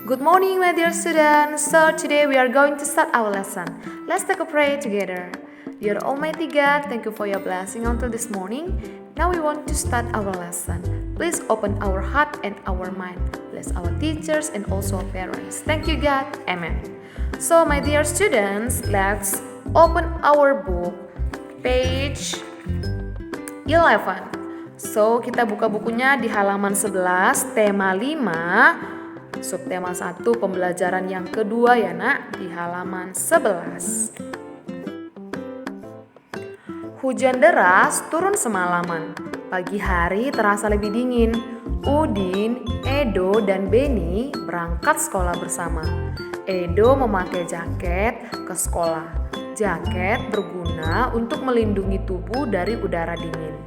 Good morning, my dear students. So today we are going to start our lesson. Let's take a prayer together. Dear Almighty God, thank you for your blessing until this morning. Now we want to start our lesson. Please open our heart and our mind. Bless our teachers and also our parents. Thank you, God. Amen. So, my dear students, let's open our book, page 11. So, kita buka bukunya di halaman 11, tema 5. Subtema 1 pembelajaran yang kedua ya nak, di halaman 11. Hujan deras turun semalaman. Pagi hari terasa lebih dingin. Udin, Edo, dan Beni berangkat sekolah bersama. Edo memakai jaket ke sekolah. Jaket berguna untuk melindungi tubuh dari udara dingin.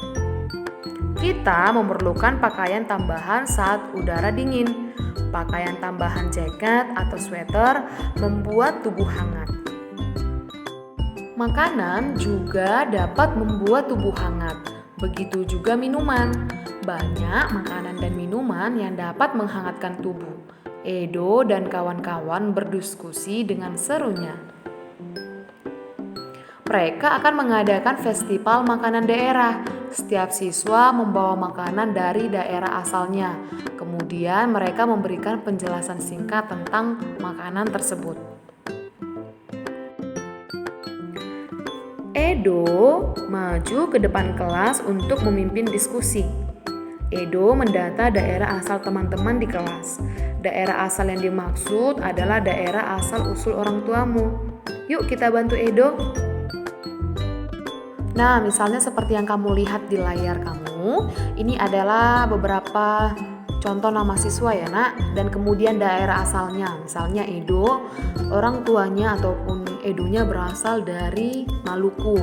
Kita memerlukan pakaian tambahan saat udara dingin. Pakaian tambahan jaket atau sweater membuat tubuh hangat. Makanan juga dapat membuat tubuh hangat. Begitu juga minuman. Banyak makanan dan minuman yang dapat menghangatkan tubuh. Edo dan kawan-kawan berdiskusi dengan serunya. Mereka akan mengadakan festival makanan daerah. Setiap siswa membawa makanan dari daerah asalnya. Kemudian mereka memberikan penjelasan singkat tentang makanan tersebut. Edo maju ke depan kelas untuk memimpin diskusi. Edo mendata daerah asal teman-teman di kelas. Daerah asal yang dimaksud adalah daerah asal-usul orang tuamu. Yuk kita bantu Edo. Nah, misalnya seperti yang kamu lihat di layar kamu, ini adalah beberapa contoh nama siswa ya nak, dan kemudian daerah asalnya. Misalnya Edo, orang tuanya ataupun Edonya berasal dari Maluku.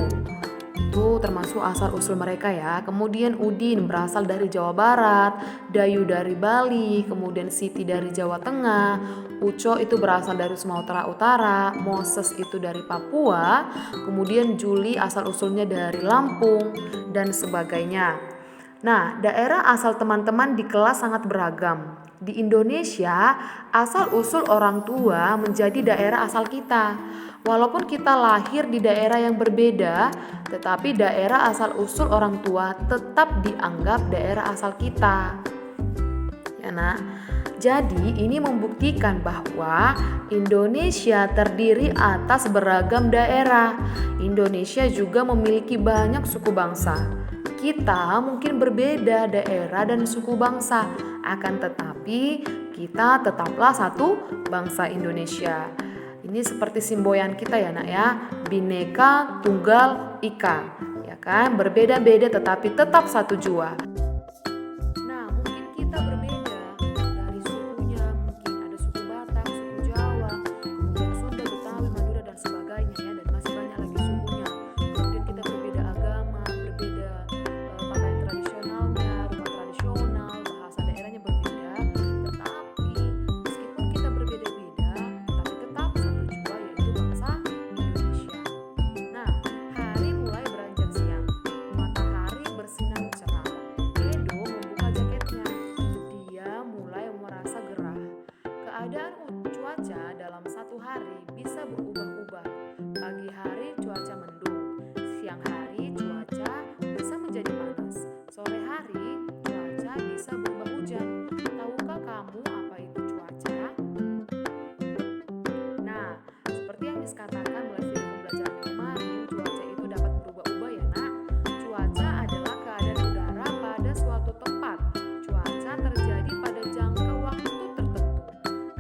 Itu termasuk asal-usul mereka ya. Kemudian Udin berasal dari Jawa Barat, Dayu dari Bali, kemudian Siti dari Jawa Tengah, Uco itu berasal dari Sumatera Utara, Moses itu dari Papua, kemudian Juli asal-usulnya dari Lampung, dan sebagainya. Nah, daerah asal teman-teman di kelas sangat beragam. Di Indonesia, asal-usul orang tua menjadi daerah asal kita. Walaupun kita lahir di daerah yang berbeda, tetapi daerah asal-usul orang tua tetap dianggap daerah asal kita. Ya, nak. Jadi, ini membuktikan bahwa Indonesia terdiri atas beragam daerah. Indonesia juga memiliki banyak suku bangsa. Kita mungkin berbeda daerah dan suku bangsa, akan tetapi kita tetaplah satu bangsa Indonesia. Ini seperti semboyan kita ya nak ya, Bhinneka Tunggal Ika, ya kan, berbeda-beda tetapi tetap satu jua. Nah, mungkin kita berbeda dari sukunya, mungkin ada suku Batak, suku Jawa, kemudian Sunda, Betawi, Madura dan sebagainya ya, dan masih banyak lagi sukunya. Kemudian kita berbeda agama, berbeda pakaian tradisionalnya, rumah tradisional, bahasa daerahnya berbeda, tetapi meskipun kita berbeda-beda, tapi tetap satu jua yaitu bangsa Indonesia. Nah, hari mulai beranjak siang, matahari bersinar cerah. Edo membuka jaketnya. Dia mulai merasa gerah. Keadaan cuaca dalam satu hari bisa berubah-ubah. Pagi hari cuaca mendung, siang hari cuaca bisa menjadi panas, sore hari cuaca bisa berubah hujan. Tahukah kamu apa itu cuaca? Nah, seperti yang Miss katakan mulai video pembelajaran kemarin, cuaca itu dapat berubah-ubah ya nak. Cuaca adalah keadaan udara pada suatu tempat. Cuaca terjadi pada jangka waktu tertentu.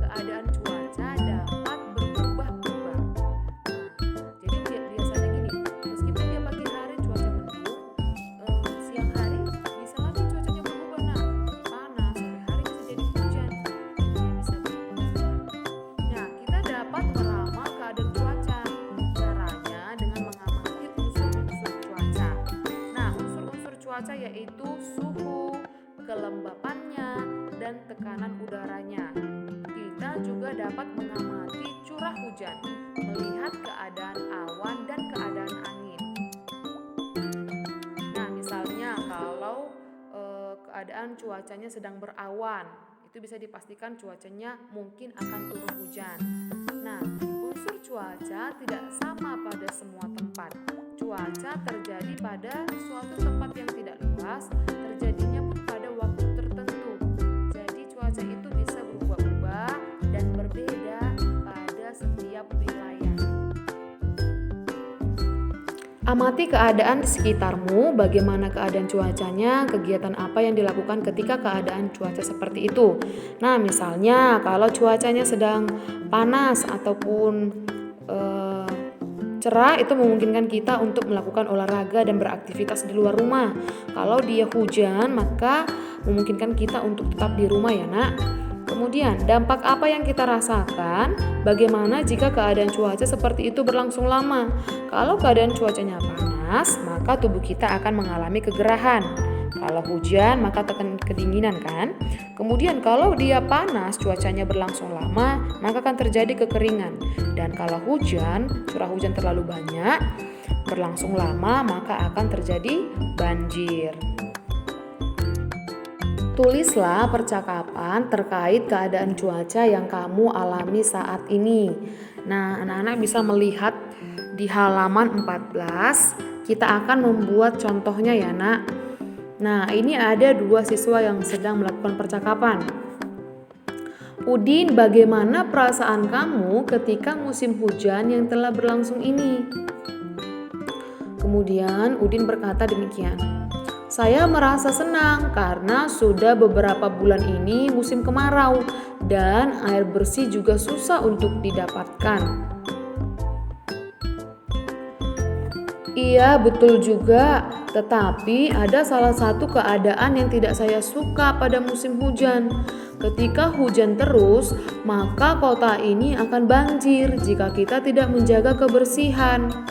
Keadaan cuaca dapat berubah-ubah. Jadi biasanya gini, meskipun dia pagi hari cuaca mendung, siang hari bisa lagi cuacanya berubah nak, panas, sore hari bisa jadi hujan. Ini bisa berubah. Nah, kita dapat meramal keadaan cuaca. Caranya dengan mengamati unsur-unsur cuaca. Nah, unsur-unsur cuaca yaitu suhu, kelembapannya, dan tekanan udaranya. Kita juga dapat mengamati curah hujan, melihat keadaan awan dan keadaan angin. Nah, misalnya kalau keadaan cuacanya sedang berawan, itu bisa dipastikan cuacanya mungkin akan turun hujan. Nah, unsur cuaca tidak sama pada semua tempat. Cuaca terjadi pada suatu tempat yang tidak luas, terjadinya pun pada waktu tertentu. Jadi cuaca itu bisa berubah-ubah dan berbeda pada setiap wilayah. Amati keadaan di sekitarmu, bagaimana keadaan cuacanya, kegiatan apa yang dilakukan ketika keadaan cuaca seperti itu. Nah, misalnya kalau cuacanya sedang panas ataupun cerah, itu memungkinkan kita untuk melakukan olahraga dan beraktivitas di luar rumah. Kalau dia hujan, maka memungkinkan kita untuk tetap di rumah ya nak. Kemudian, dampak apa yang kita rasakan? Bagaimana jika keadaan cuaca seperti itu berlangsung lama? Kalau keadaan cuacanya panas, maka tubuh kita akan mengalami kegerahan. Kalau hujan, maka akan kedinginan kan? Kemudian kalau dia panas, cuacanya berlangsung lama, maka akan terjadi kekeringan. Dan kalau hujan, curah hujan terlalu banyak, berlangsung lama, maka akan terjadi banjir. Tulislah percakapan terkait keadaan cuaca yang kamu alami saat ini. Nah, anak-anak bisa melihat di halaman 14, kita akan membuat contohnya ya nak. Nah, ini ada 2 siswa yang sedang melakukan percakapan. Udin, bagaimana perasaan kamu ketika musim hujan yang telah berlangsung ini? Kemudian Udin berkata demikian. Saya merasa senang karena sudah beberapa bulan ini musim kemarau dan air bersih juga susah untuk didapatkan. Iya, betul juga. Tetapi ada salah satu keadaan yang tidak saya suka pada musim hujan. Ketika hujan terus, maka kota ini akan banjir jika kita tidak menjaga kebersihan.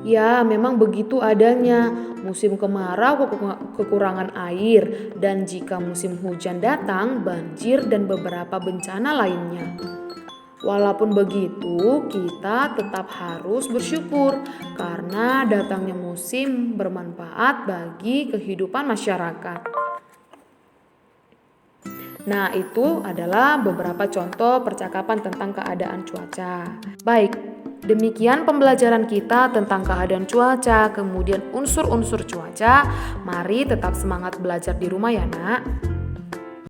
Ya, memang begitu adanya. Musim kemarau kekurangan air, dan jika musim hujan datang, banjir dan beberapa bencana lainnya. Walaupun begitu, kita tetap harus bersyukur karena datangnya musim bermanfaat bagi kehidupan masyarakat. Nah, itu adalah beberapa contoh percakapan tentang keadaan cuaca. Baik, demikian pembelajaran kita tentang keadaan cuaca, kemudian unsur-unsur cuaca. Mari tetap semangat belajar di rumah ya nak.